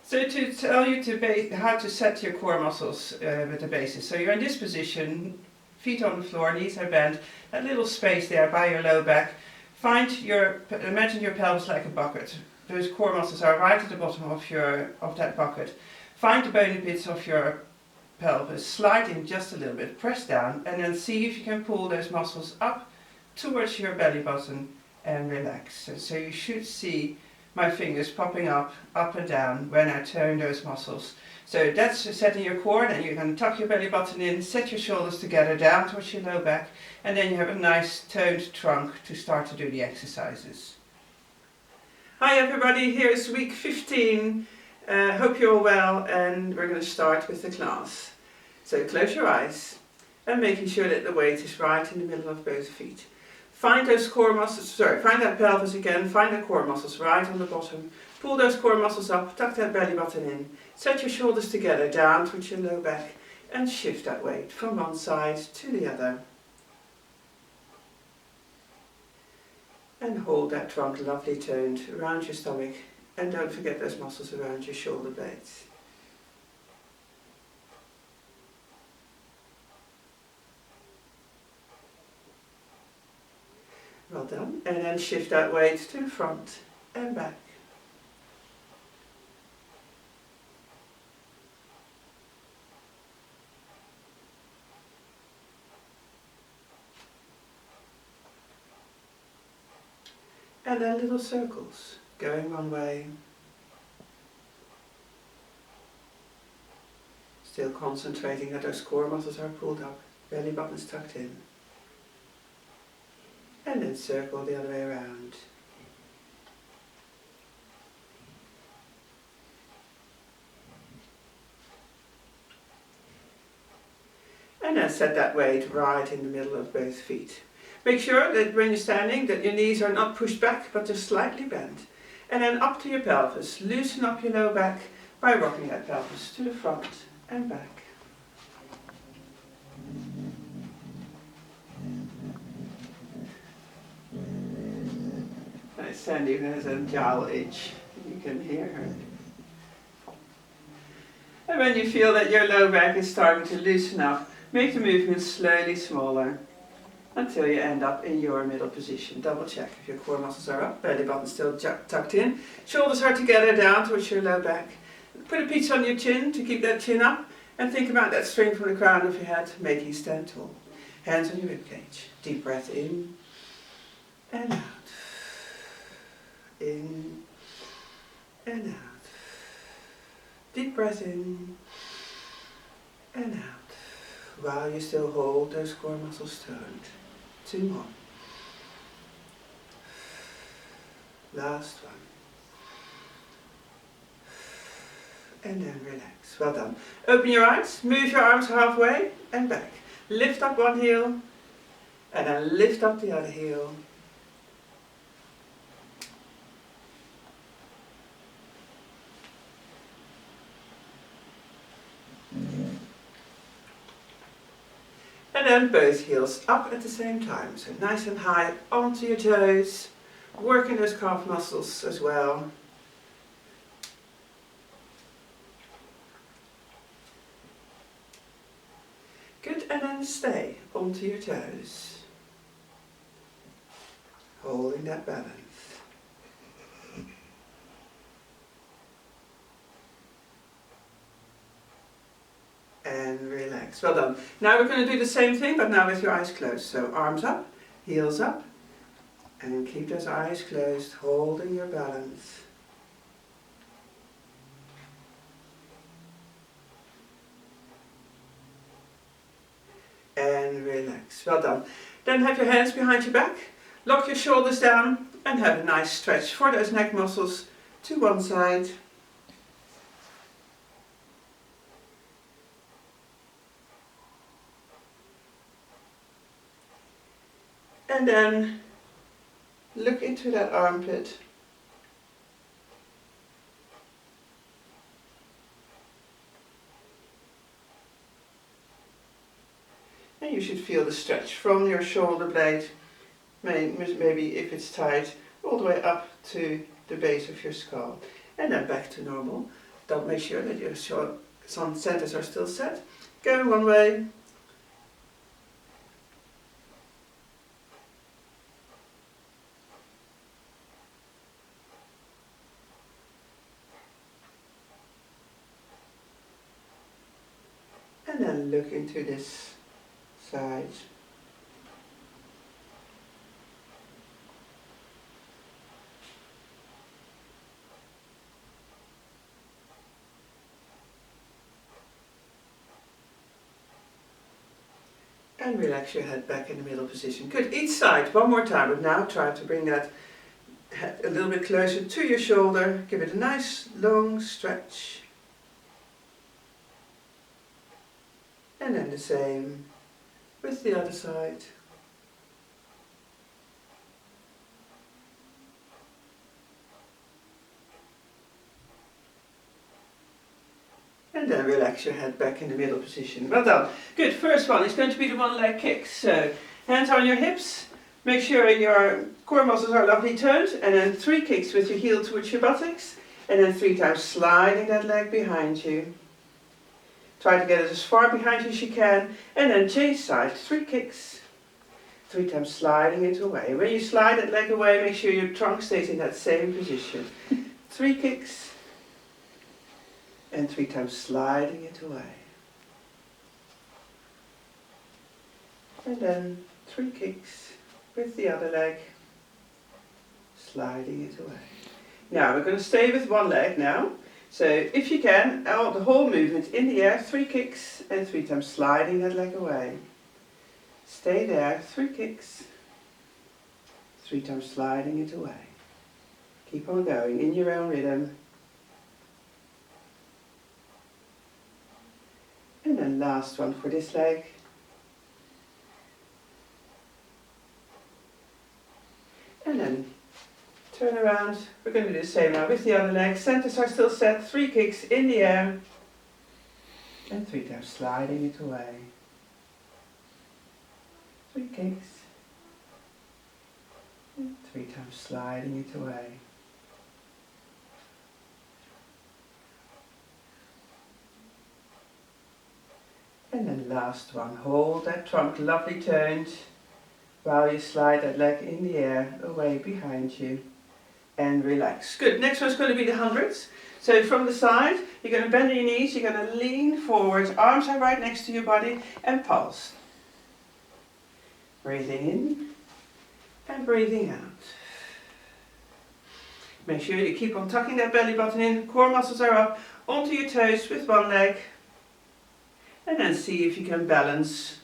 So to tell you how to set your core muscles with the basis. So you're in this position, feet on the floor, knees are bent, that little space there by your low back. Imagine your pelvis like a bucket. Those core muscles are right at the bottom of that bucket. Find the bony bits of your pelvis, slide in just a little bit, press down, and then see if you can pull those muscles up towards your belly button and relax. And so you should see my fingers popping up and down when I turn those muscles. So that's setting your core, and you can tuck your belly button in, set your shoulders together down towards your low back, and then you have a nice toned trunk to start to do the exercises. Hi everybody, here's week 15. Hope you're all well, and we're going to start with the class. So close your eyes and making sure that the weight is right in the middle of both feet. Find those core muscles, find that pelvis again, find the core muscles right on the bottom. Pull those core muscles up, tuck that belly button in. Set your shoulders together down towards your low back and shift that weight from one side to the other. And hold that trunk lovely toned around your stomach, and don't forget those muscles around your shoulder blades. Well done. And then shift that weight to the front and back. And then little circles going one way. Still concentrating that those core muscles are pulled up, belly button's tucked in. And then circle the other way around. And then set that weight right in the middle of both feet. Make sure that when you're standing that your knees are not pushed back but just slightly bent. And then up to your pelvis. Loosen up your low back by rocking that pelvis to the front and back. Sandy has a jowl itch. You can hear her. And when you feel that your low back is starting to loosen up, make the movement slowly smaller until you end up in your middle position. Double check if your core muscles are up, belly button still tucked in, shoulders are together down towards your low back. Put a piece on your chin to keep that chin up, and think about that string from the crown of your head making you stand tall. Hands on your ribcage. Deep breath in and out. In and out. Deep breath in and out. While you still hold those core muscles toned. 2 more. Last one. And then relax. Well done. Open your eyes. Move your arms halfway and back. Lift up one heel and then lift up the other heel. And then both heels up at the same time. So nice and high onto your toes. Working those calf muscles as well. Good, and then stay onto your toes. Holding that balance. And relax. Well done. Now we're going to do the same thing, but now with your eyes closed. So arms up, heels up, and keep those eyes closed, holding your balance. And relax. Well done. Then have your hands behind your back, lock your shoulders down, and have a nice stretch for those neck muscles to one side. And then look into that armpit. And you should feel the stretch from your shoulder blade, maybe if it's tight, all the way up to the base of your skull. And then back to normal. Don't make sure that your centers are still set. Go one way. And then look into this side. And relax your head back in the middle position. Good, each side, one more time, but now try to bring that head a little bit closer to your shoulder. Give it a nice long stretch. And then the same with the other side. And then relax your head back in the middle position. Well done. Good, first one is going to be the one leg kicks. So, hands on your hips. Make sure your core muscles are lovely toned. And then 3 kicks with your heel towards your buttocks. And then 3 times sliding that leg behind you. Try to get it as far behind you as you can. And then change side, 3 kicks. 3 times sliding it away. When you slide that leg away, make sure your trunk stays in that same position. 3 kicks. And 3 times sliding it away. And then 3 kicks with the other leg, sliding it away. Now we're going to stay with one leg now. So if you can, the whole movement in the air, 3 kicks and 3 times sliding that leg away. Stay there, 3 kicks, 3 times sliding it away. Keep on going in your own rhythm. And then last one for this leg. And then turn around. We're going to do the same now with the other leg. Centers are still set. 3 kicks in the air. And 3 times sliding it away. 3 kicks. And 3 times sliding it away. And then last one, hold that trunk lovely turned while you slide that leg in the air away behind you and relax. Good, next one's going to be the hundreds. So from the side, you're going to bend your knees, you're going to lean forward, arms are right next to your body and pulse. Breathing in and breathing out. Make sure you keep on tucking that belly button in, core muscles are up, onto your toes with one leg. And then see if you can balance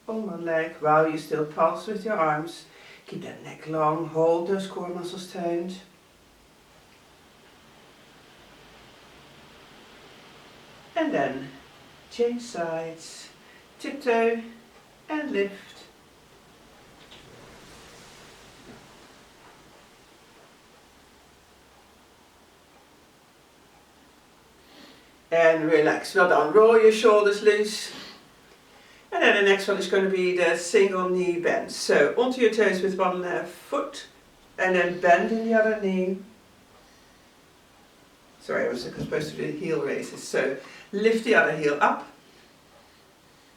on one leg while you still pulse with your arms. Keep that neck long, hold those core muscles toned. And then change sides, tiptoe and lift. And relax, well done, roll your shoulders loose. And then the next one is going to be the single knee bend. So onto your toes with one foot and then bend in the other knee. Sorry, I was supposed to do heel raises. So lift the other heel up,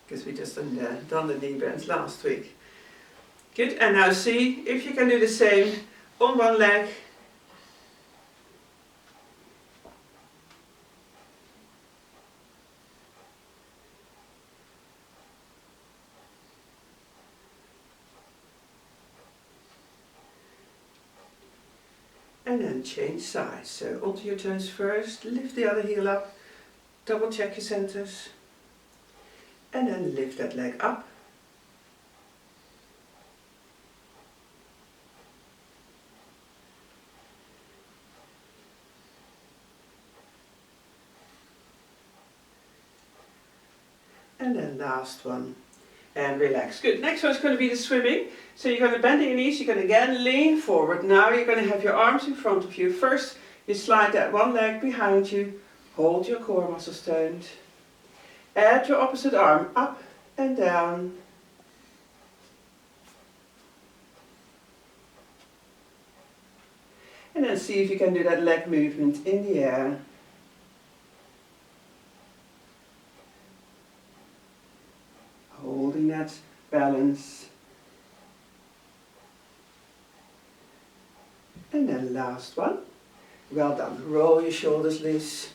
because we just done the knee bends last week. Good, and now see if you can do the same on one leg. And then change sides. So onto your toes first, lift the other heel up, double check your centers, and then lift that leg up. And then last one. And relax. Good. Next one is going to be the swimming. So you're going to bend your knees, you're going to again lean forward. Now you're going to have your arms in front of you. First, you slide that one leg behind you. Hold your core muscles toned. Add your opposite arm up and down. And then see if you can do that leg movement in the air. balance. And then last one. Well done. Roll your shoulders loose.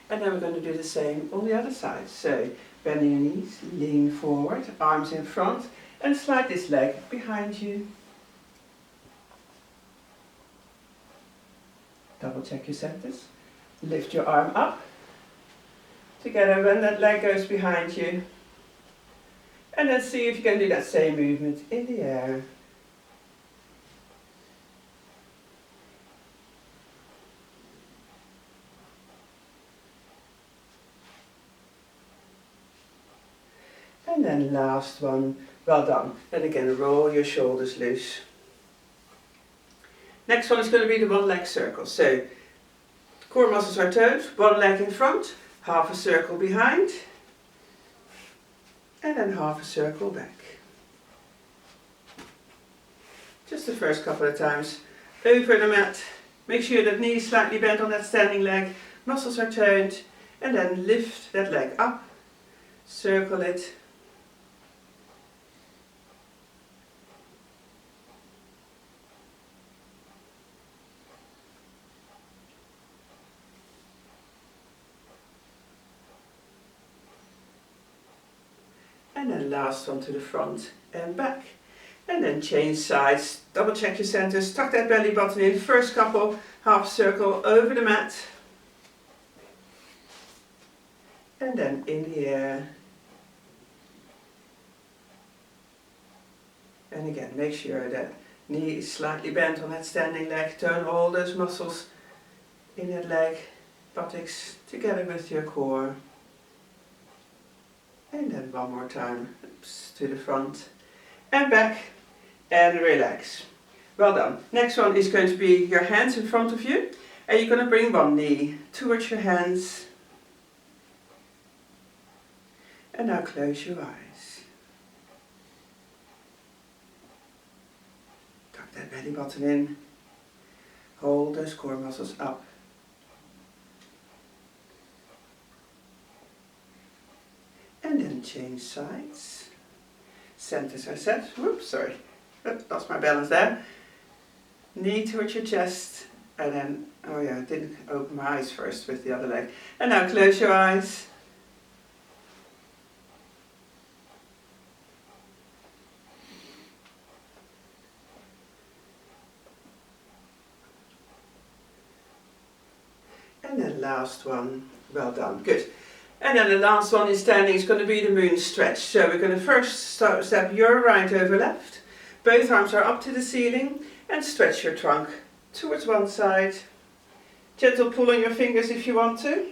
And then we're going to do the same on the other side. So bending your knees, lean forward, arms in front, and slide this leg behind you. Double check your centers. Lift your arm up. Together when that leg goes behind you. And then see if you can do that same movement in the air. And then last one, well done. And again, roll your shoulders loose. Next one is going to be the one leg circle. So, core muscles are toned, one leg in front, half a circle behind, and then half a circle back. Just the first couple of times. Over the mat. Make sure that knee is slightly bent on that standing leg, muscles are toned, and then lift that leg up, circle it. And then last one to the front and back. And then change sides, double check your centers, tuck that belly button in, first couple, half circle over the mat. And then in the air. And again, make sure that knee is slightly bent on that standing leg, turn all those muscles in that leg, buttocks together with your core. And then one more time, oops, to the front and back and relax. Well done. Next one is going to be your hands in front of you and you're going to bring one knee towards your hands. And now close your eyes. Tuck that belly button in. Hold those core muscles up. And then change sides. Centers are set. Whoops, sorry. Lost my balance there. Knee towards your chest. And then, oh yeah, I didn't open my eyes first with the other leg. And now close your eyes. And then last one. Well done. Good. And then the last one in standing is going to be the moon stretch. So we're going to first step your right over left. Both arms are up to the ceiling and stretch your trunk towards one side. Gentle pull on your fingers if you want to.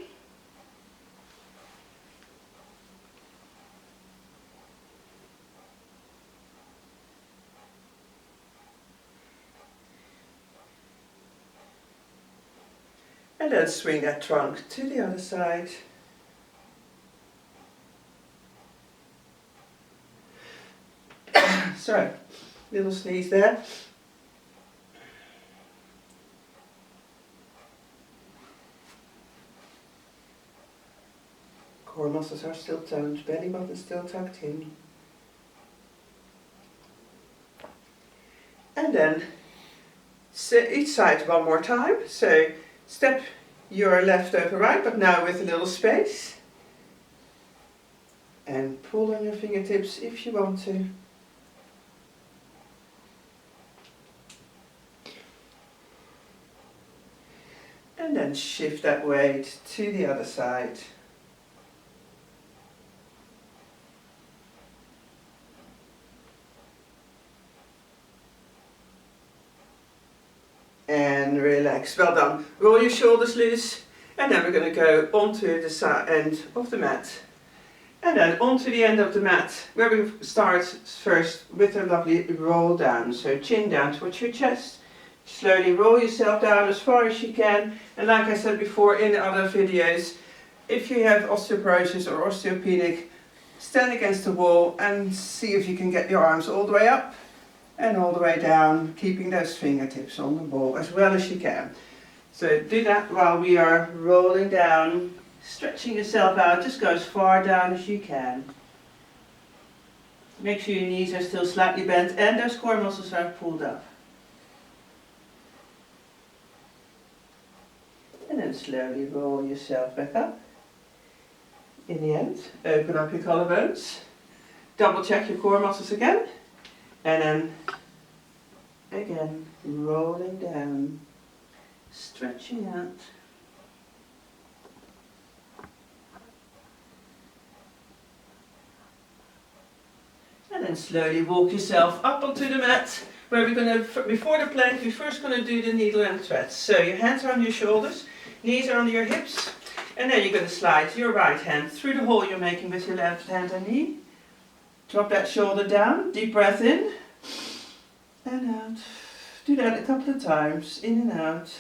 And then swing that trunk to the other side. Sorry, little sneeze there. Core muscles are still toned, belly button still tucked in. And then each side one more time. So step your left over right, but now with a little space. And pull on your fingertips if you want to. And then shift that weight to the other side. And relax. Well done. Roll your shoulders loose. And then we're going to go onto the end of the mat. And then onto the end of the mat, where we start first with a lovely roll down. So chin down towards your chest. Slowly roll yourself down as far as you can. And like I said before in the other videos, if you have osteoporosis or osteopenic, stand against the wall and see if you can get your arms all the way up and all the way down, keeping those fingertips on the ball as well as you can. So do that while we are rolling down, stretching yourself out, just go as far down as you can. Make sure your knees are still slightly bent and those core muscles are pulled up. And then slowly roll yourself back up. In the end, open up your collarbones. Double check your core muscles again. And then again, rolling down, stretching out. And then slowly walk yourself up onto the mat, where we're going to, before the plank, we're first going to do the needle and thread. So your hands are on your shoulders, knees are under your hips, and then you're going to slide your right hand through the hole you're making with your left hand and knee. Drop that shoulder down, deep breath in, and out. Do that a couple of times, in and out.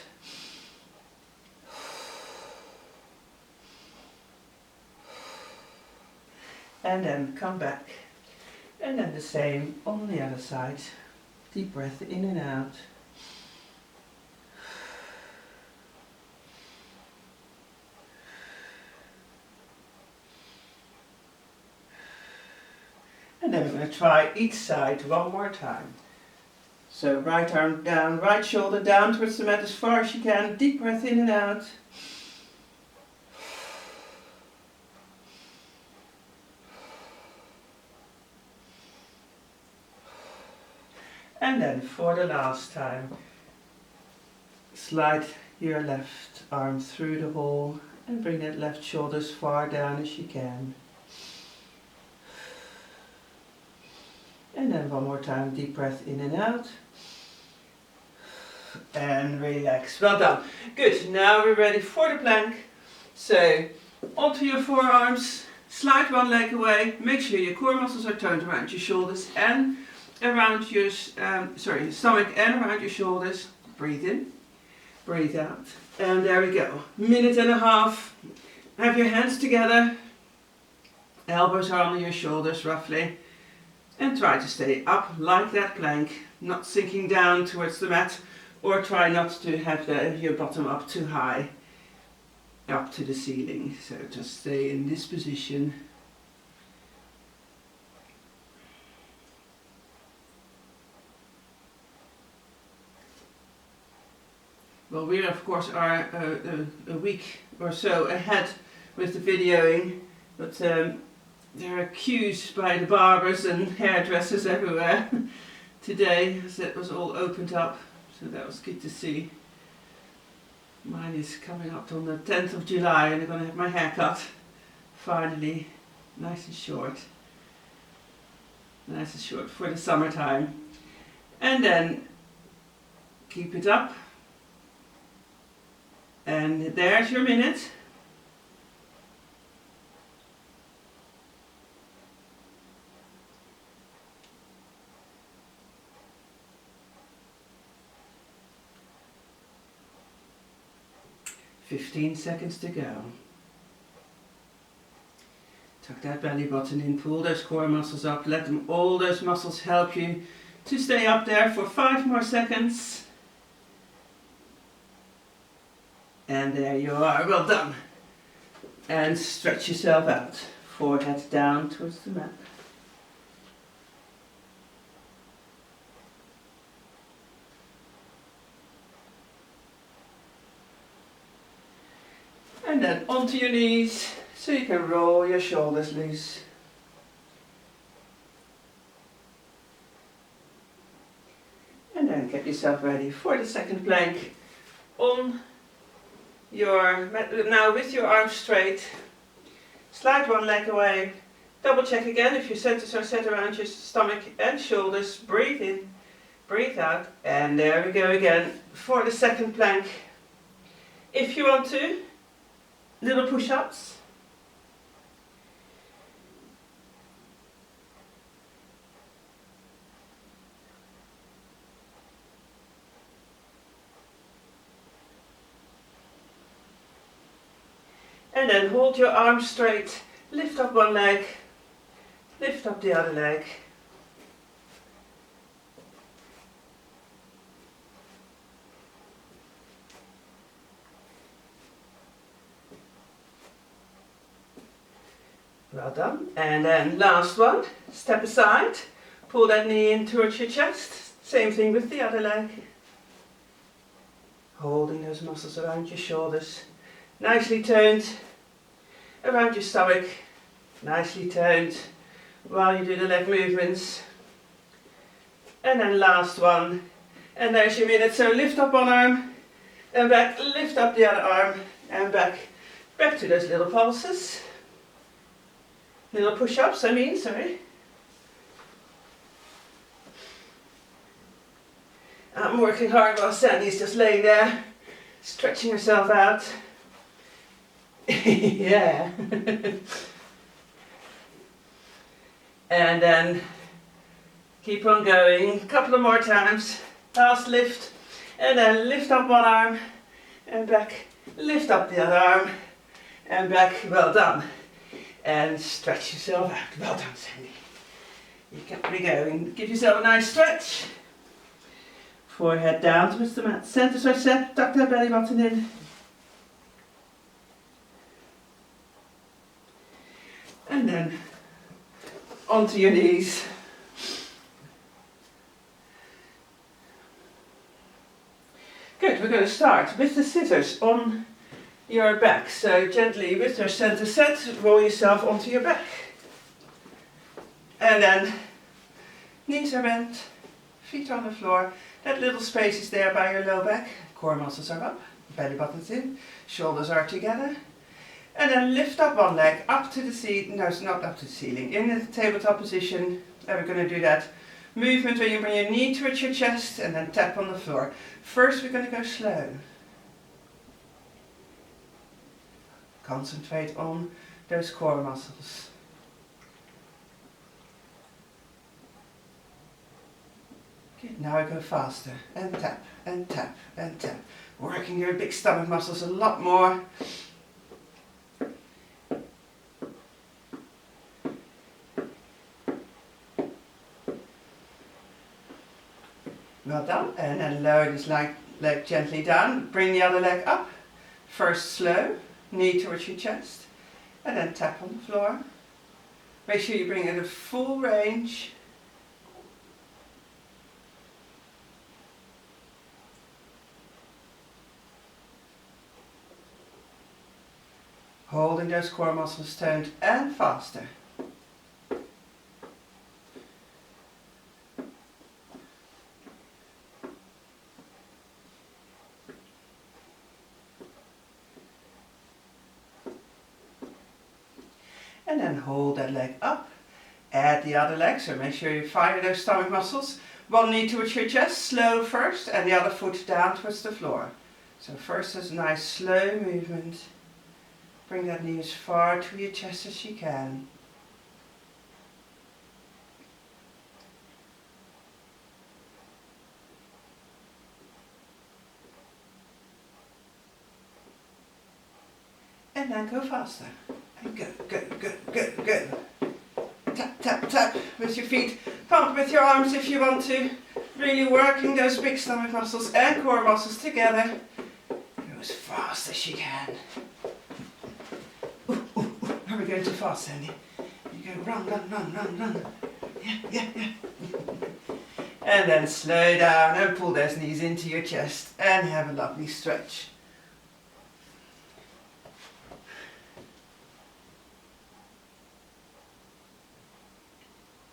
And then come back. And then the same on the other side. Deep breath in and out. And then we're going to try each side one more time. So right arm down, right shoulder down towards the mat as far as you can. Deep breath in and out. And then for the last time, slide your left arm through the hole and bring that left shoulder as far down as you can. And then one more time, deep breath in and out. And relax. Well done. Good. Now we're ready for the plank. So onto your forearms, slide one leg away. Make sure your core muscles are toned around your shoulders and around your stomach and around your shoulders. Breathe in, breathe out. And there we go. Minute and a half. Have your hands together. Elbows are under your shoulders roughly. And try to stay up like that plank, not sinking down towards the mat, or try not to have your bottom up too high, up to the ceiling. So just stay in this position. Well, we of course are a week or so ahead with the videoing, but there are queues by the barbers and hairdressers everywhere today, as it was all opened up, so that was good to see. Mine is coming up on the 10th of July and I'm going to have my hair cut, finally, nice and short for the summertime. And then keep it up, and there's your minute. "15 seconds to go." Tuck that belly button in, pull those core muscles up, let all those muscles help you to stay up there for 5 more seconds. And there you are, well done. And stretch yourself out, forehead down towards the mat. And then onto your knees, so you can roll your shoulders loose. And then get yourself ready for the second plank on your mat. Now with your arms straight, slide one leg away, double check again if your centers are set around your stomach and shoulders. Breathe in, breathe out, and there we go again for the second plank. If you want to, little push-ups. And then hold your arms straight, lift up one leg, lift up the other leg. Well done. And then last one, step aside, pull that knee in towards your chest. Same thing with the other leg. Holding those muscles around your shoulders. Nicely toned around your stomach. Nicely toned while you do the leg movements. And then last one. And there's your minute. So lift up one arm and back, lift up the other arm and back. Back to those little pulses. Little push-ups, sorry. I'm working hard while Sandy's just laying there, stretching herself out. Yeah. And then keep on going, a couple of more times. Last lift, and then lift up one arm and back, lift up the other arm and back. Well done. And stretch yourself out. Well done, Sandy. You kept me going. Give yourself a nice stretch. Forehead down towards the mat. Centers are set. Tuck that belly button in. And then onto your knees. Good. We're going to start with the scissors on your back. So gently with your center set, roll yourself onto your back. And then knees are bent, feet on the floor. That little space is there by your low back. Core muscles are up, belly button's in, shoulders are together. And then lift up one leg up to the ceiling. No, it's not up to the ceiling. In the tabletop position. And we're going to do that movement where you bring your knee towards your chest and then tap on the floor. First we're going to go slow. Concentrate on those core muscles. Good, now I go faster. And tap, and tap, and tap. Working your big stomach muscles a lot more. Well done. And then lower this leg gently down. Bring the other leg up. First slow. Knee towards your chest, and then tap on the floor. Make sure you bring it at full range. Holding those core muscles toned and faster. And then hold that leg up, add the other leg, so make sure you fire those stomach muscles. One knee towards your chest, slow first, and the other foot down towards the floor. So first a nice slow movement. Bring that knee as far to your chest as you can. And then go faster. And go, go, go, go, go. Tap, tap, tap with your feet. Pump with your arms if you want to. Really working those big stomach muscles and core muscles together. Go as fast as you can. Ooh, ooh, ooh. Are we going too fast, Sandy? You go run, run, run, run, run. Yeah. And then slow down and pull those knees into your chest and have a lovely stretch.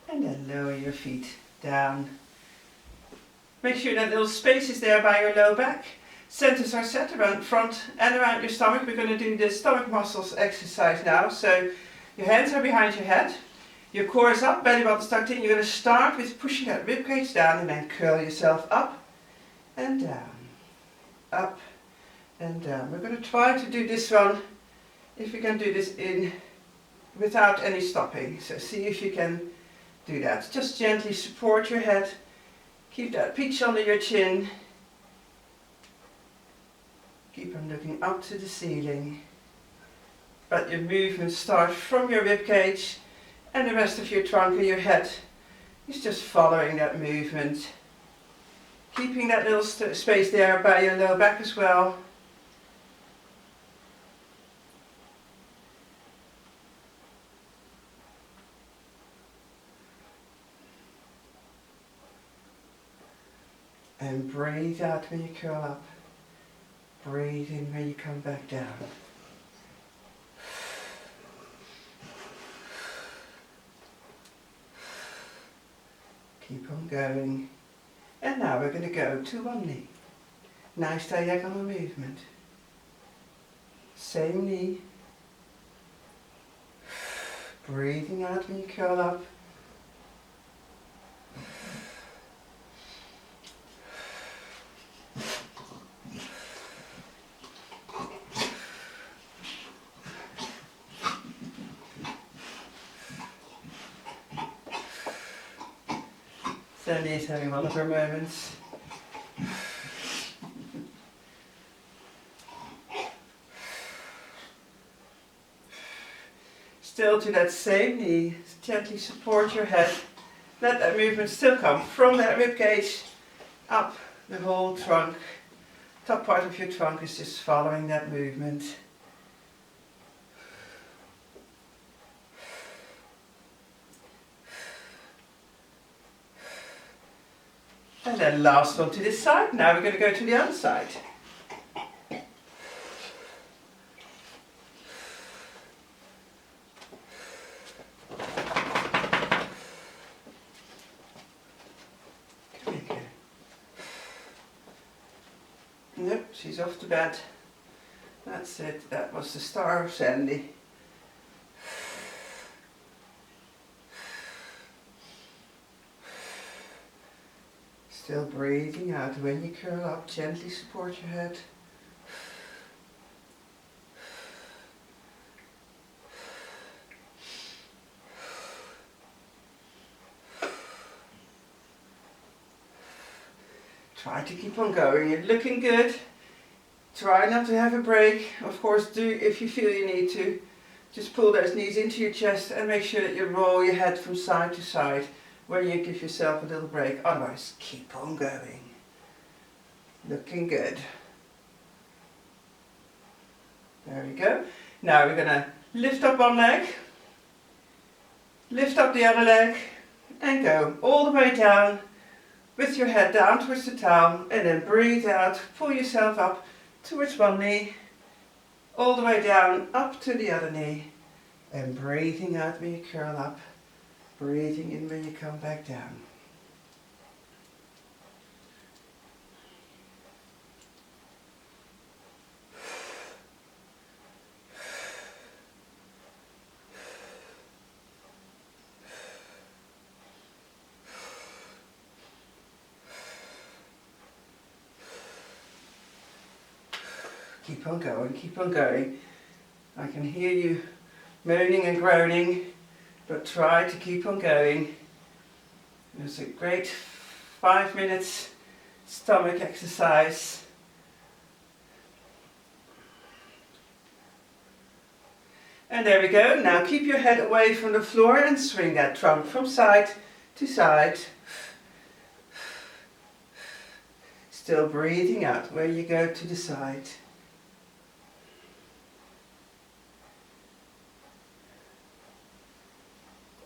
And then lower your feet down. Make sure that little space is there by your low back. Centers are set around front and around your stomach. We're going to do the stomach muscles exercise now. So your hands are behind your head. Your core is up, belly button tucked in. You're going to start with pushing that ribcage down and then curl yourself up and down. Up and down. We're going to try to do this one, if you can do this without any stopping. So see if you can do that. Just gently support your head. Keep that peach under your chin. Keep on looking up to the ceiling. But your movements start from your ribcage and the rest of your trunk and your head is just following that movement. Keeping that little space there by your low back as well. then breathe out when you curl up. Breathe in when you come back down. Keep on going. And now we're going to go to one knee. Nice diagonal movement. Same knee. Breathing out when you curl up. Sandy's having one of her moments. Still to that same knee, gently support your head. Let that movement still come from that rib cage up the whole trunk. Top part of your trunk is just following that movement. And then last one to this side. Now we're going to go to the other side. Nope, she's off to bed. That's it. That was the star of Sandy. Still breathing out. When you curl up, gently support your head. Try to keep on going. You're looking good. Try not to have a break. Of course, do if you feel you need to. Just pull those knees into your chest and make sure that you roll your head from side to side when you give yourself a little break. Otherwise, keep on going. Looking good. There we go. Now we're going to lift up one leg, lift up the other leg, and go all the way down with your head down towards the towel, and then breathe out, pull yourself up towards one knee, all the way down, up to the other knee, and breathing out when you curl up. Breathing in when you come back down. Keep on going, keep on going. I can hear you moaning and groaning. But try to keep on going. It's a great 5 minutes stomach exercise. And there we go. Now keep your head away from the floor and swing that trunk from side to side. Still breathing out where you go to the side.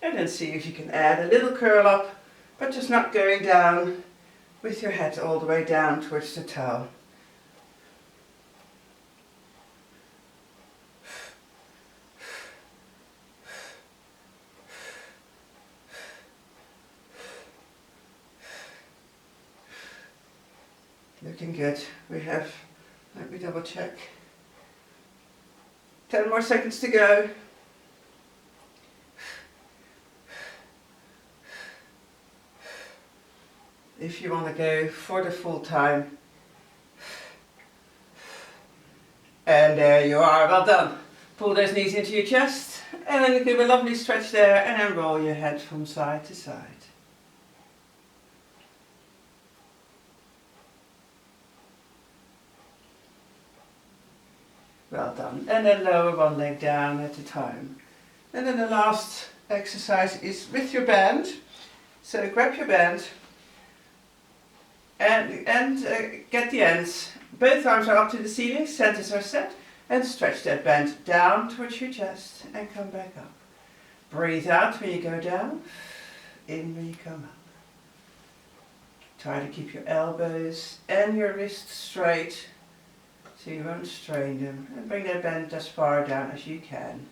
And then see if you can add a little curl up, but just not going down with your head all the way down towards the towel. Looking good. We have, let me double check, 10 more seconds to go. If you want to go for the full time. And there you are, well done. Pull those knees into your chest and then give a lovely stretch there and then roll your head from side to side. Well done. And then lower one leg down at a time. And then the last exercise is with your band. So grab your band. And get the ends. Both arms are up to the ceiling, centers are set, and stretch that band down towards your chest and come back up. Breathe out when you go down, in when you come up. Try to keep your elbows and your wrists straight so you won't strain them, and bring that bend as far down as you can.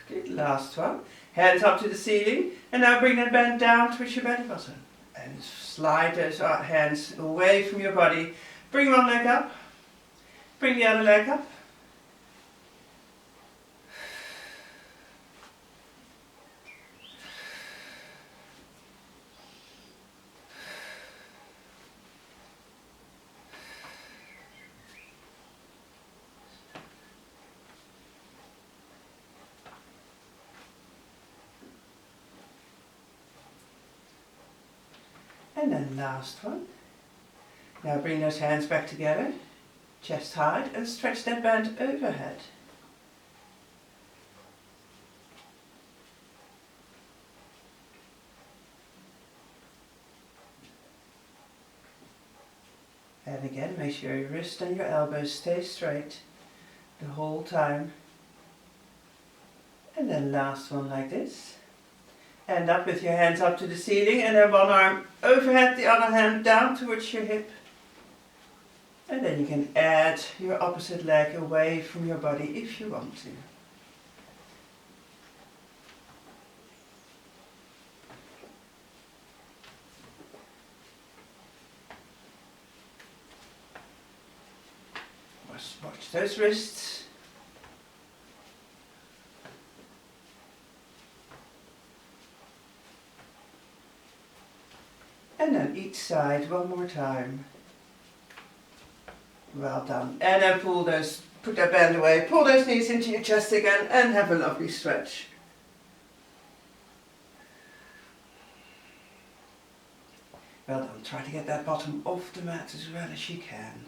Good, last one. Hands up to the ceiling, and now bring that bend down towards your belly button. And slide those hands away from your body. Bring one leg up, bring the other leg up. And then last one. Now bring those hands back together, chest height, and stretch that band overhead. And again, make sure your wrist and your elbows stay straight the whole time. And then last one like this. End up with your hands up to the ceiling, and then one arm overhead, the other hand down towards your hip. And then you can add your opposite leg away from your body if you want to. Watch those wrists. And then each side one more time. Well done. And then put that band away, pull those knees into your chest again, and have a lovely stretch. Well done. Try to get that bottom off the mat as well as you can.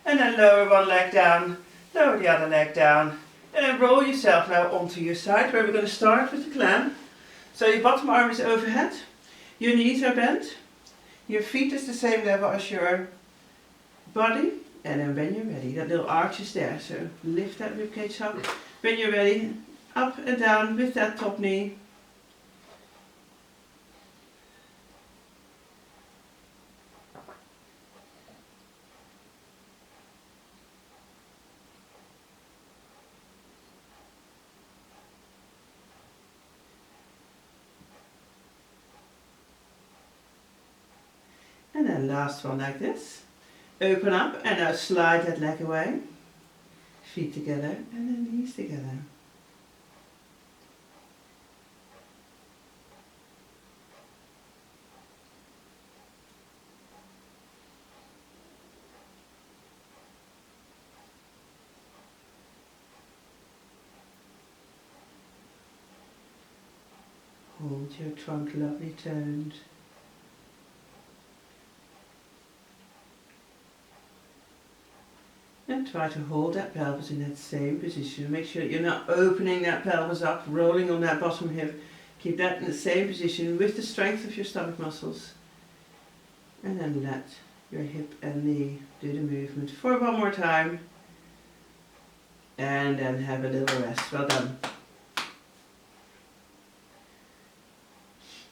And then lower one leg down, lower the other leg down, and then roll yourself now onto your side, where we're going to start with the clam. So your bottom arm is overhead, your knees are bent, your feet is the same level as your body, and then when you're ready, that little arch is there, so lift that ribcage up. When you're ready, up and down with that top knee. And then last one like this. Open up and now slide that leg away. Feet together and then knees together. Hold your trunk lovely toned. And try to hold that pelvis in that same position. Make sure that you're not opening that pelvis up, rolling on that bottom hip. Keep that in the same position with the strength of your stomach muscles. And then let your hip and knee do the movement for one more time. And then have a little rest. Well done.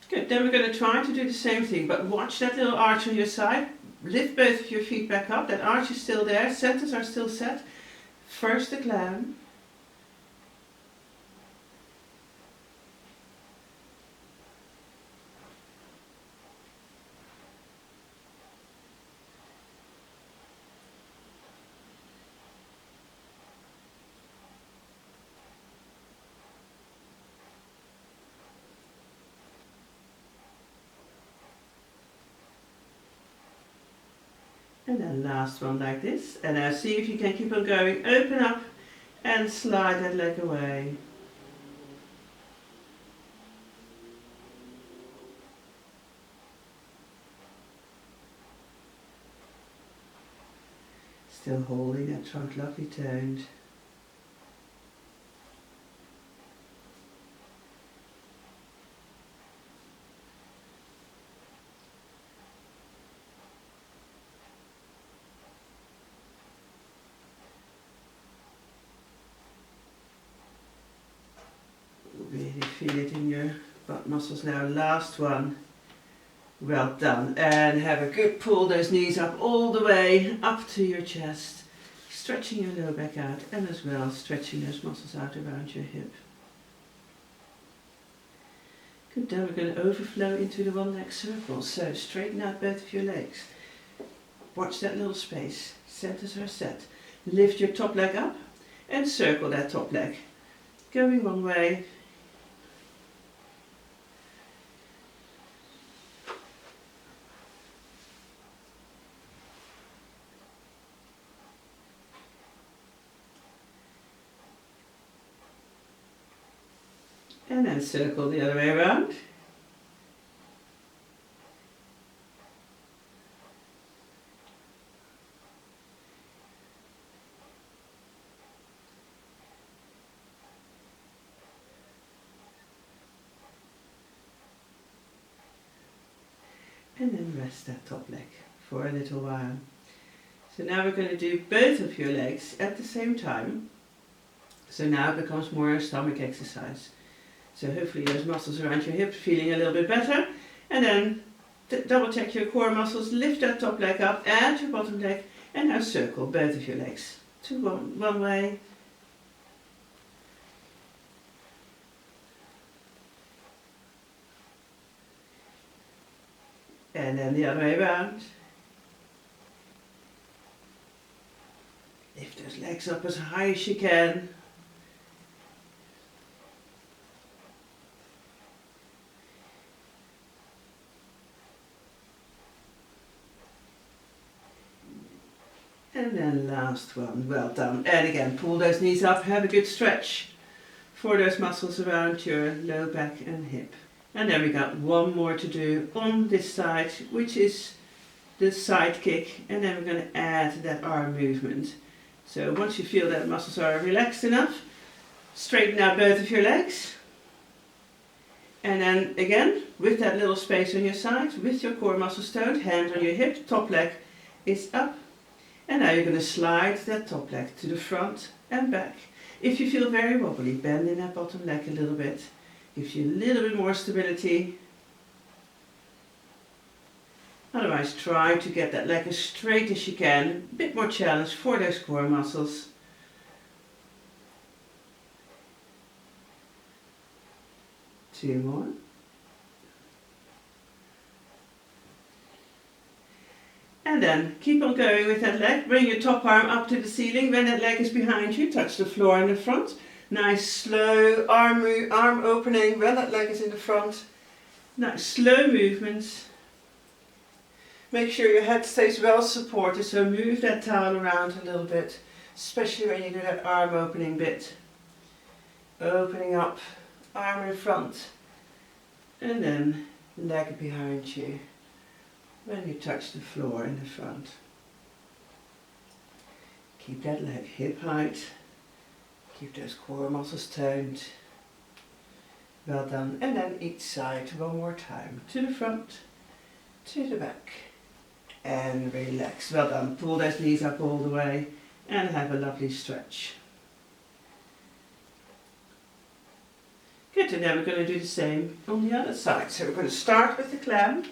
Good, then we're going to try to do the same thing, but watch that little arch on your side. Lift both of your feet back up, that arch is still there, centers are still set. First the clam. And then last one like this. And now see if you can keep on going. Open up and slide that leg away. Still holding that trunk lovely toned. muscles now. Last one. Well done. And have a good pull those knees up all the way up to your chest. Stretching your low back out and as well stretching those muscles out around your hip. Good, then we're going to overflow into the one leg circle. So straighten out both of your legs. Watch that little space. Centers are set. Lift your top leg up and circle that top leg. Going one way. And then circle the other way around. And then rest that top leg for a little while. So now we're going to do both of your legs at the same time. So now it becomes more a stomach exercise. So hopefully those muscles around your hips feeling a little bit better. And then double check your core muscles, lift that top leg up and your bottom leg. And now circle both of your legs to one way. And then the other way around. Lift those legs up as high as you can. And then last one, well done. And again, pull those knees up, have a good stretch for those muscles around your low back and hip. And then we got one more to do on this side, which is the side kick. And then we're going to add that arm movement. So once you feel that muscles are relaxed enough, straighten out both of your legs. And then again, with that little space on your side, with your core muscles toned, hand on your hip, top leg is up. And now you're going to slide that top leg to the front and back. If you feel very wobbly, bend in that bottom leg a little bit. Gives you a little bit more stability. Otherwise, try to get that leg as straight as you can. A bit more challenge for those core muscles. Two more. And then keep on going with that leg. Bring your top arm up to the ceiling. When that leg is behind you, touch the floor in the front. Nice slow arm opening when that leg is in the front. Nice slow movements. Make sure your head stays well supported, so move that towel around a little bit, especially when you do that arm opening bit. Opening up, arm in front, and then leg behind you when you touch the floor in the front. Keep that leg hip height. Keep those core muscles toned. Well done. And then each side one more time. To the front, to the back. And relax. Well done. Pull those knees up all the way and have a lovely stretch. Good, and then we're going to do the same on the other side. So we're going to start with the clam.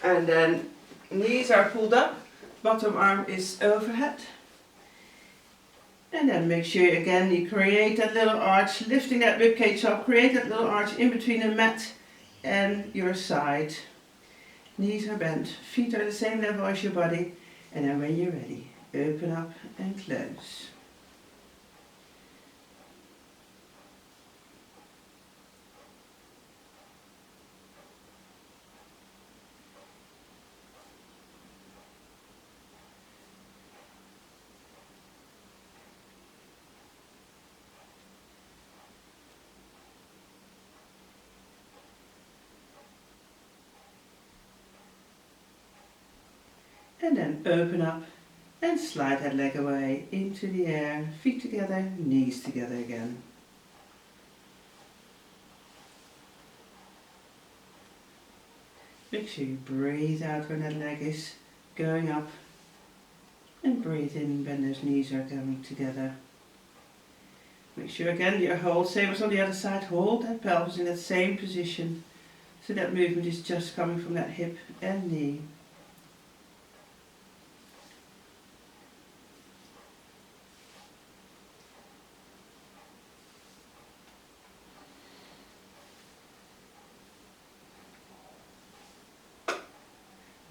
And then knees are pulled up, bottom arm is overhead. And then make sure again you create that little arch, lifting that ribcage up, create that little arch in between the mat and your side. Knees are bent, feet are the same level as your body. And then when you're ready, open up and close. And then open up and slide that leg away into the air, feet together, knees together again. Make sure you breathe out when that leg is going up and breathe in when those knees are coming together. Make sure again you hold, same as on the other side, hold that pelvis in that same position. So that movement is just coming from that hip and knee.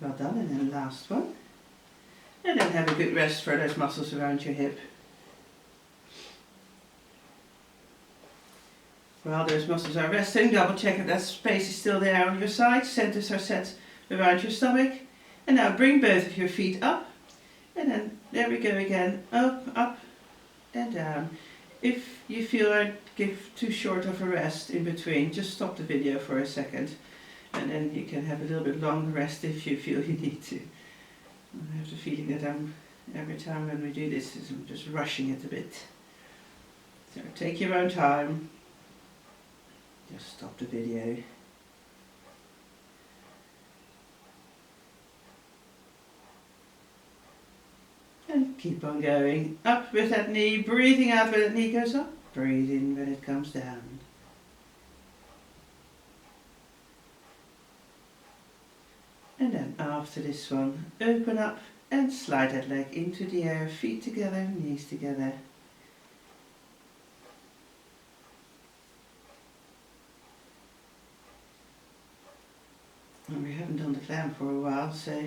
Well done, and then last one. And then have a good rest for those muscles around your hip. While those muscles are resting, double check if that space is still there on your side. Centers are set around your stomach. And now bring both of your feet up. And then there we go again. Up, up and down. If you feel I give too short of a rest in between, just stop the video for a second. And then you can have a little bit longer rest if you feel you need to. I have the feeling that every time when we do this, I'm just rushing it a bit. So take your own time. Just stop the video. And keep on going. Up with that knee, breathing out when that knee goes up. Breathe in when it comes down. And then after this one, open up and slide that leg into the air, feet together, knees together. And we haven't done the clam for a while, so I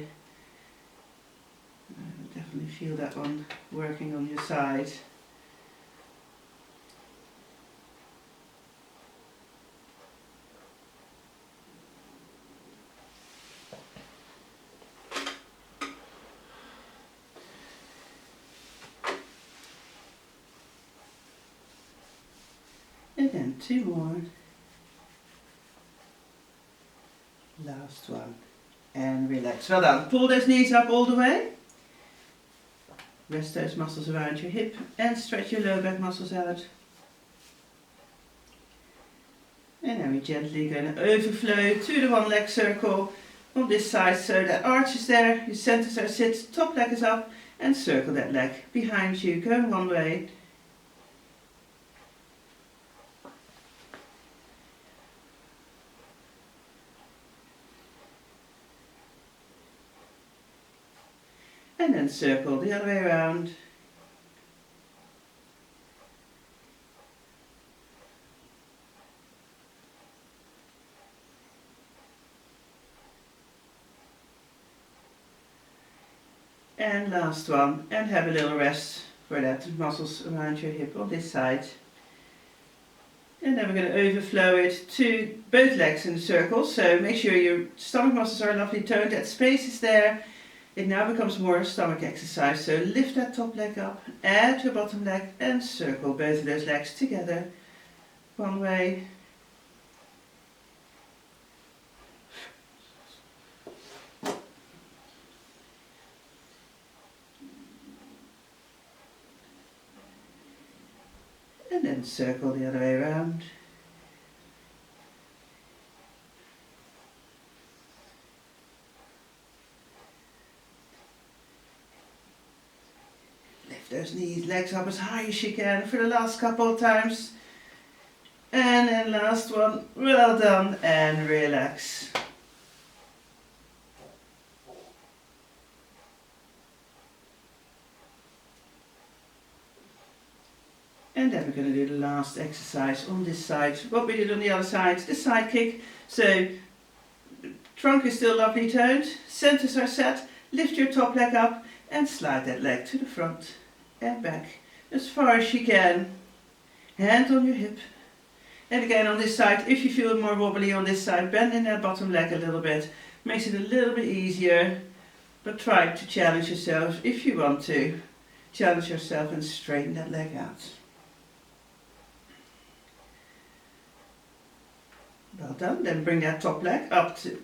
definitely feel that one working on your side. And then two more. Last one. And relax. Well done. Pull those knees up all the way. Rest those muscles around your hip and stretch your low back muscles out. And then we're gently going to overflow to the one leg circle on this side so that arch is there, your centers are sit, top leg is up, and circle that leg behind you, going one way. And then circle the other way around. And last one, and have a little rest for that muscles around your hip on this side. And then we're going to overflow it to both legs in the circle, so make sure your stomach muscles are lovely toned, that space is there. It now becomes more a stomach exercise, so lift that top leg up, add your bottom leg and circle both of those legs together. One way. And then circle the other way around. Those knees, legs up as high as you can for the last couple of times. And then last one, well done, and relax. And then we're going to do the last exercise on this side. What we did on the other side, the side kick. So, trunk is still lovely toned, centers are set, lift your top leg up and slide that leg to the front. And back as far as you can, hand on your hip. And again on this side, if you feel more wobbly on this side, bend in that bottom leg a little bit, makes it a little bit easier, but try to challenge yourself if you want to. Challenge yourself and straighten that leg out. Well done. Then bring that top leg up to,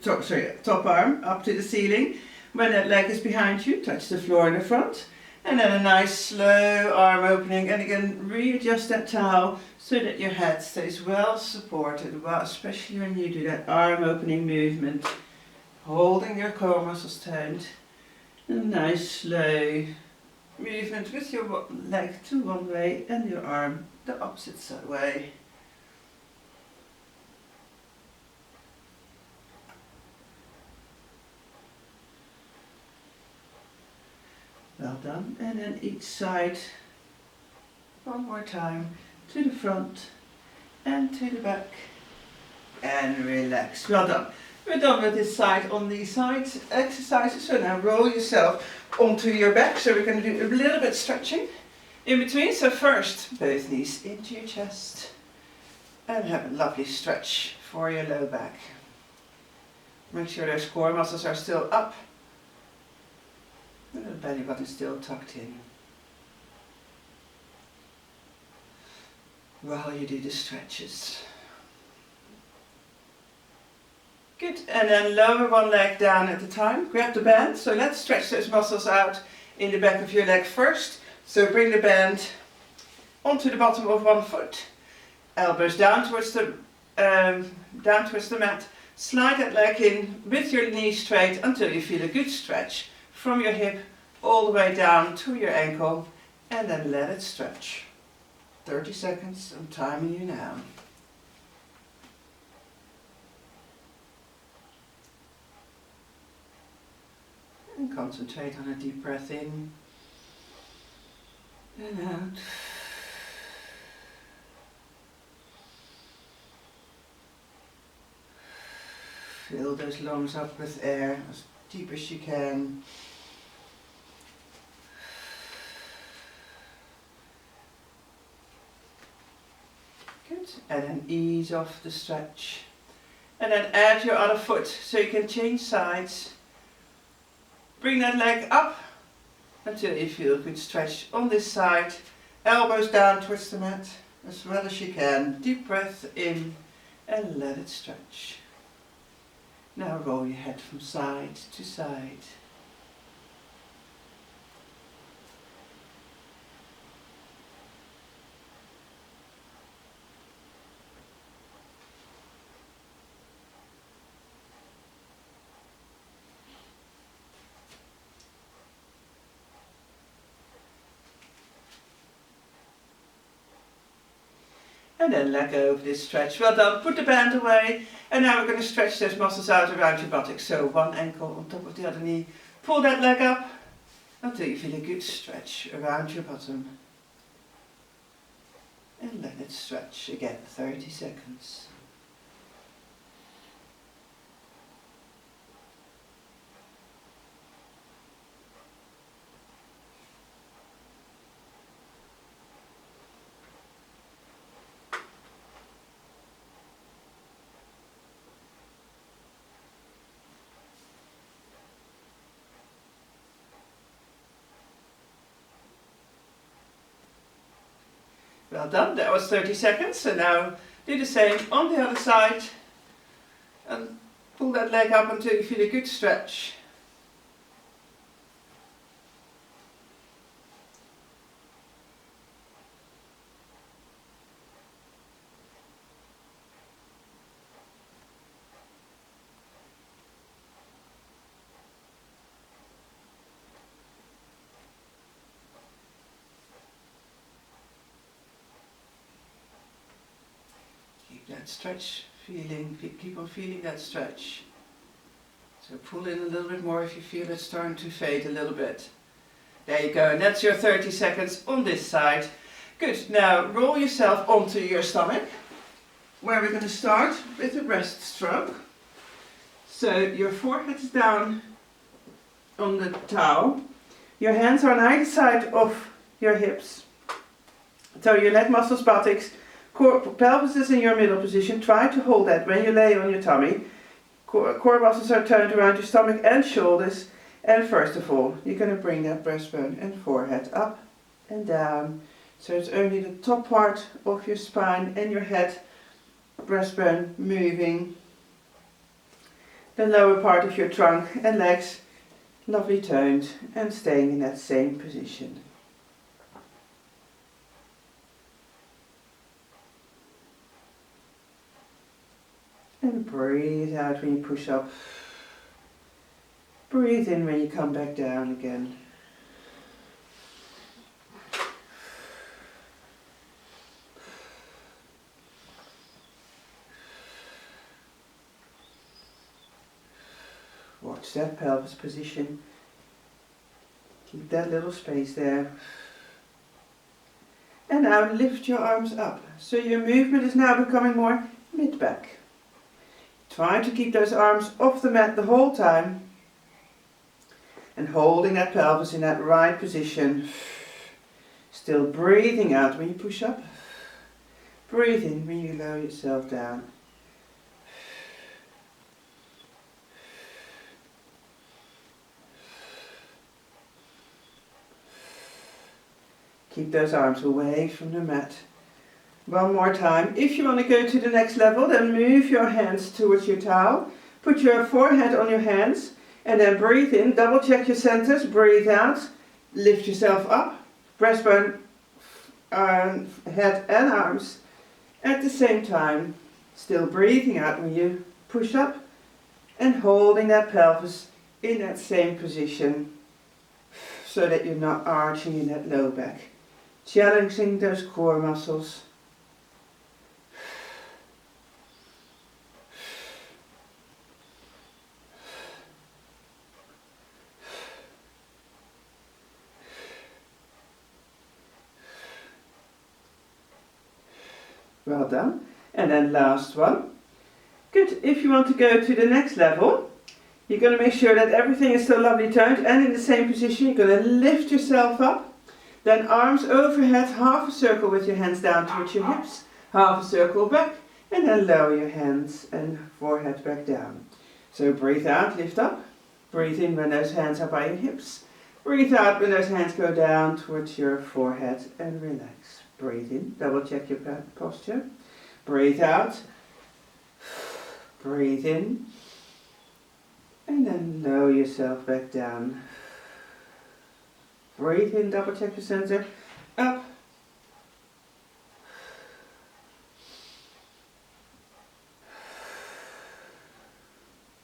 top arm up to the ceiling. When that leg is behind you, touch the floor in the front. And then a nice slow arm opening, and again readjust that towel so that your head stays well supported, especially when you do that arm opening movement, holding your core muscles toned. And a nice slow movement with your leg to one way and your arm the opposite side way. Well done. And then each side, one more time, to the front and to the back. And relax. Well done. We're done with this side on these sides exercises. So now roll yourself onto your back. So we're going to do a little bit stretching in between. So first, both knees into your chest. And have a lovely stretch for your low back. Make sure those core muscles are still up. And the belly button still tucked in. While you do the stretches. Good, and then lower one leg down at a time. Grab the band, so let's stretch those muscles out in the back of your leg first. So bring the band onto the bottom of one foot. Elbows down towards the mat. Slide that leg in with your knee straight until you feel a good stretch from your hip all the way down to your ankle, and then let it stretch. 30 seconds, I'm timing you now. And concentrate on a deep breath in and out. Fill those lungs up with air as deep as you can. Good. And then ease off the stretch. And then add your other foot so you can change sides. Bring that leg up until you feel a good stretch on this side. Elbows down towards the mat as well as you can. Deep breath in and let it stretch. Now roll your head from side to side. And then let go of this stretch. Well done. Put the band away. And now we're going to stretch those muscles out around your buttocks. So one ankle on top of the other knee. Pull that leg up until you feel a good stretch around your bottom. And let it stretch again. 30 seconds. Well done, that was 30 seconds. So now do the same on the other side. And pull that leg up until you feel a good stretch. That stretch feeling, keep on feeling that stretch. So pull in a little bit more if you feel it starting to fade a little bit. There you go, and that's your 30 seconds on this side. Good, now roll yourself onto your stomach, where we're going to start with a breast stroke. So your forehead is down on the towel. Your hands are on either side of your hips. So your leg muscles, buttocks, pelvis is in your middle position. Try to hold that when you lay on your tummy. Core muscles are turned around your stomach and shoulders. And first of all, you're going to bring that breastbone and forehead up and down. So it's only the top part of your spine and your head, breastbone moving. The lower part of your trunk and legs, lovely toned and staying in that same position. And breathe out when you push up. Breathe in when you come back down again. Watch that pelvis position. Keep that little space there. And now lift your arms up. So your movement is now becoming more mid-back. Try to keep those arms off the mat the whole time. And holding that pelvis in that right position. Still breathing out when you push up. Breathe in when you lower yourself down. Keep those arms away from the mat. One more time. If you want to go to the next level, then move your hands towards your towel. Put your forehead on your hands and then breathe in. Double check your centers. Breathe out. Lift yourself up. Breastbone, head and arms at the same time. Still breathing out when you push up and holding that pelvis in that same position so that you're not arching in that low back. Challenging those core muscles. Well done. And then last one. Good. If you want to go to the next level, you're going to make sure that everything is still lovely toned and in the same position. You're going to lift yourself up. Then arms overhead, half a circle with your hands down towards your hips, half a circle back, and then lower your hands and forehead back down. So breathe out, lift up. Breathe in when those hands are by your hips. Breathe out when those hands go down towards your forehead and relax. Breathe in, double check your posture. Breathe out. Breathe in. And then lower yourself back down. Breathe in, double check your center. Up.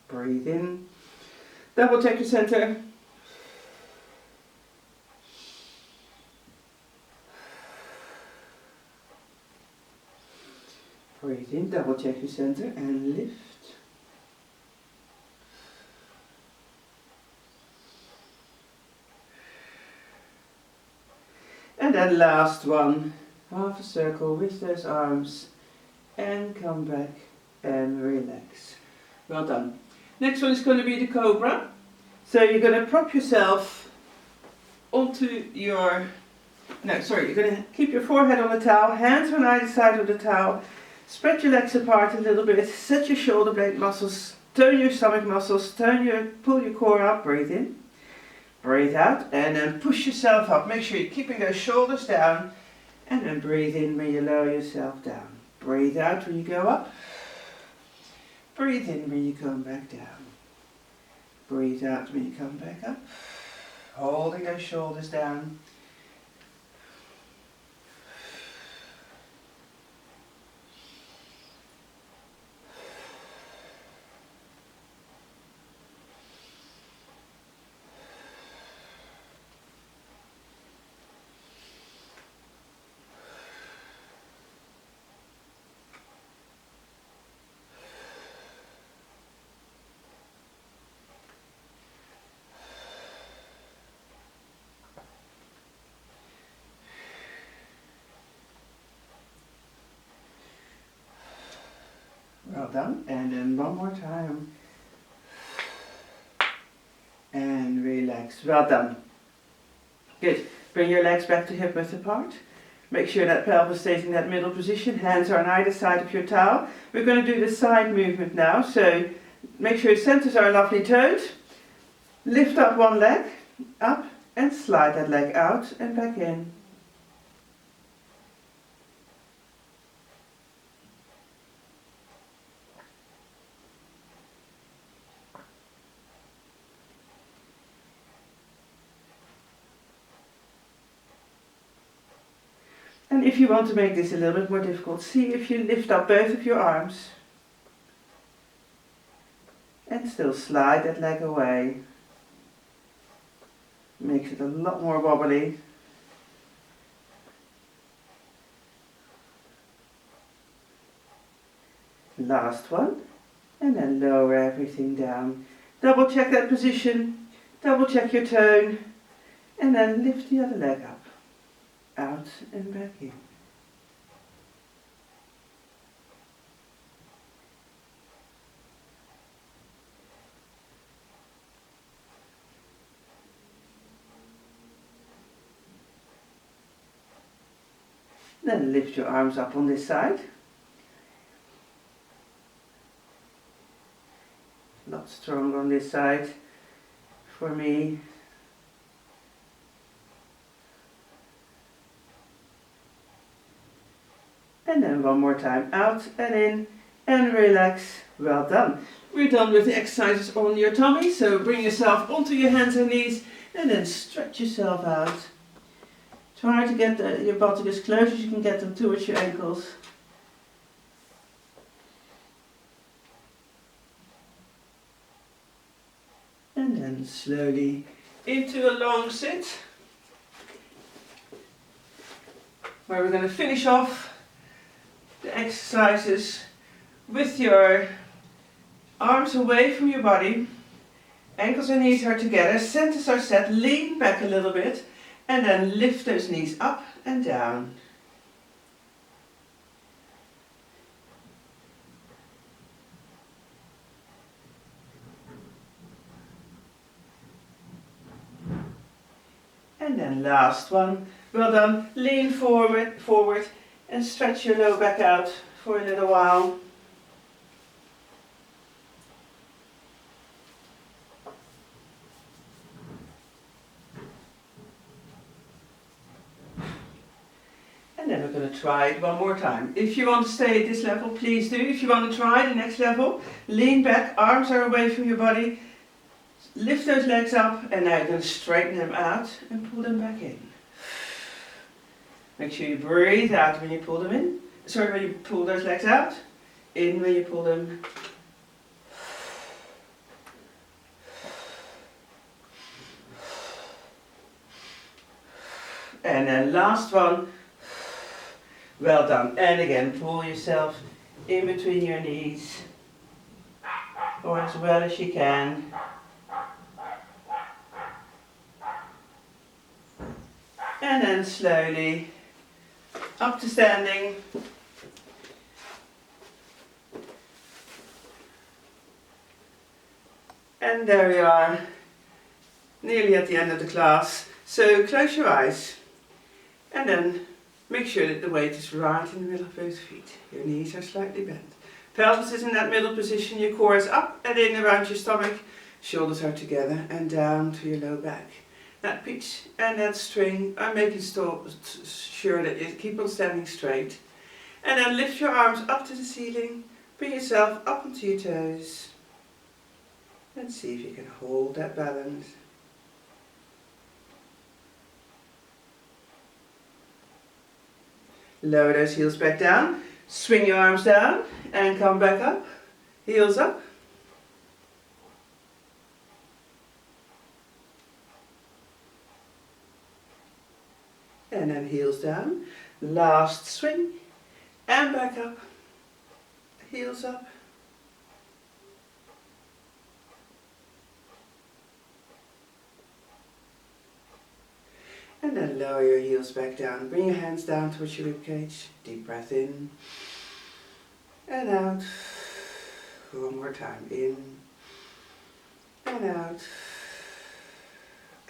Breathe in. Double check your center. Breathe in, double check your center and lift. And then last one, half a circle with those arms and come back and relax. Well done. Next one is going to be the cobra. So you're going to prop yourself onto your, you're going to keep your forehead on the towel, hands on either side of the towel, spread your legs apart a little bit, set your shoulder blade muscles, tone your stomach muscles, pull your core up, breathe in. Breathe out and then push yourself up. Make sure you're keeping those shoulders down and then breathe in when you lower yourself down. Breathe out when you go up. Breathe in when you come back down. Breathe out when you come back up. Holding those shoulders down. Well done. And then one more time. And relax. Well done. Good. Bring your legs back to hip width apart. Make sure that pelvis stays in that middle position. Hands are on either side of your towel. We're going to do the side movement now. So make sure your centers are lovely toned. Lift up one leg, up, and slide that leg out and back in. And if you want to make this a little bit more difficult, see if you lift up both of your arms and still slide that leg away. Makes it a lot more wobbly. Last one, and then lower everything down. Double check that position, double check your tone, and then lift the other leg up, out and back in. Then lift your arms up on this side. Not strong on this side for me. And then one more time, out and in, and relax. Well done. We're done with the exercises on your tummy, so bring yourself onto your hands and knees, and then stretch yourself out. Try to get your buttocks as close as you can get them towards your ankles. And then slowly into a long sit, where we're going to finish off the exercises with your arms away from your body, ankles and knees are together, centers are set, lean back a little bit, and then lift those knees up and down. And then last one. Well done. Lean forward and stretch your low back out for a little while. And then we're going to try it one more time. If you want to stay at this level, please do. If you want to try the next level, lean back, arms are away from your body. Lift those legs up, and now you're going to straighten them out and pull them back in. Make sure you breathe out when you pull them in. Sorry, when you pull those legs out. In when you pull them. And then last one. Well done. And again, pull yourself in between your knees, or as well as you can. And then slowly up to standing. And there we are, nearly at the end of the class. So close your eyes and then make sure that the weight is right in the middle of both feet. Your knees are slightly bent. Pelvis is in that middle position, your core is up and in around your stomach. Shoulders are together and down to your low back. That pitch and that string are making sure that you keep on standing straight. And then lift your arms up to the ceiling, bring yourself up onto your toes, and see if you can hold that balance. Lower those heels back down, swing your arms down and come back up, heels up. And then heels down, last swing, and back up, heels up. And then lower your heels back down, bring your hands down towards your ribcage, deep breath in, and out, one more time, in, and out,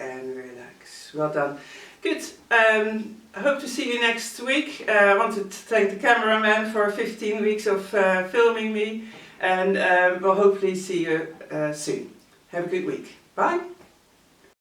and relax. Well done. Good. I hope to see you next week. I wanted to thank the cameraman for 15 weeks of filming me, and we'll hopefully see you soon. Have a good week. Bye.